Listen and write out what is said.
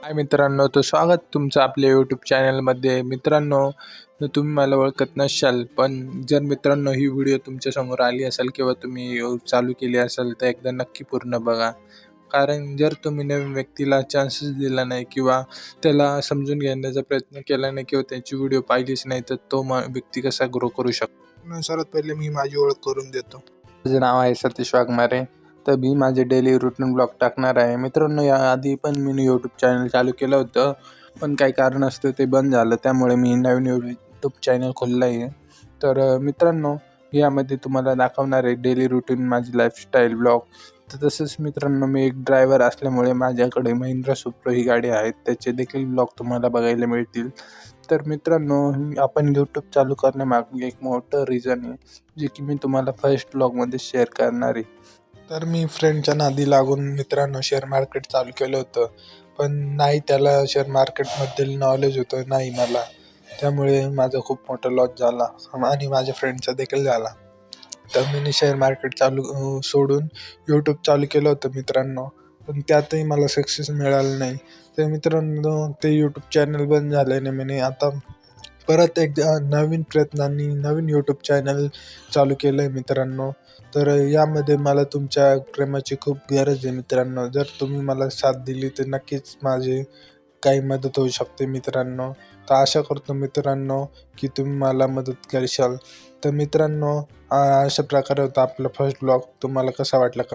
हाय मित्रांनो, तर स्वागत तुमचं आपल्या यूट्यूब चॅनलमध्ये. मित्रांनो, तुम्ही मला ओळखत नसाल, पण जर मित्रांनो ही व्हिडिओ तुमच्यासमोर आली असेल किंवा तुम्ही चालू केली असेल तर एकदा नक्की पूर्ण बघा. कारण जर तुम्ही नवीन व्यक्तीला चान्सेस दिला नाही किंवा त्याला समजून घेण्याचा प्रयत्न केला नाही किंवा त्याची व्हिडिओ पाहिलीच नाही, तर तो व्यक्ती कसा ग्रो करू शकतो. सर्वात पहिले मी माझी ओळख करून देतो. माझे नाव आहे सतीश वाघमारे. तर मी माझे डेली रुटीन ब्लॉग टाकणार आहे. मित्रांनो, याआधी पण मी यूट्यूब चॅनल चालू केलं होतं, पण काही कारण असतं ते बंद झालं. त्यामुळे मी नवीन यूट्यूब चॅनल खोललं आहे. तर मित्रांनो, यामध्ये तुम्हाला दाखवणार आहे डेली रुटीन, माझी लाईफस्टाईल ब्लॉग. तर तसंच मित्रांनो, मी एक ड्रायव्हर असल्यामुळे माझ्याकडे महिंद्रा सुप्रो ही गाडी आहे, त्याचे देखील ब्लॉग तुम्हाला बघायला मिळतील. तर मित्रांनो, आपण यूट्यूब चालू करण्यामागे एक मोठं रिझन आहे, जे की मी तुम्हाला फर्स्ट ब्लॉगमध्ये शेअर करणार आहे. तर मी फ्रेंडच्या नादी लागून मित्रांनो शेअर मार्केट चालू केलं होतं, पण नाही त्याला शेअर मार्केटबद्दल नॉलेज होतं नाही मला. त्यामुळे माझा खूप मोठा लॉस झाला आणि माझ्या फ्रेंडचा देखील झाला. तर मी शेअर मार्केट सोडून यूट्यूब चालू केलं होतं मित्रांनो, पण त्यातही मला सक्सेस मिळालं नाही. तर मित्रांनो, ते यूट्यूब चॅनल बंद झाल्याने मी आता परत एकदा नवीन प्रयत्नांनी नवीन यूट्यूब चॅनल चालू केलं आहे मित्रांनो. तर यामध्ये मला तुमच्या प्रेमाची खूप गरज आहे मित्रांनो. जर तुम्ही मला साथ दिली तर नक्कीच माझी काही मदत होऊ शकते मित्रांनो. तर आशा करतो मित्रांनो की तुम्ही मला मदत करशाल. तर मित्रांनो, अशा प्रकारे होता आपला फर्स्ट ब्लॉग. तुम्हाला कसा वाटला?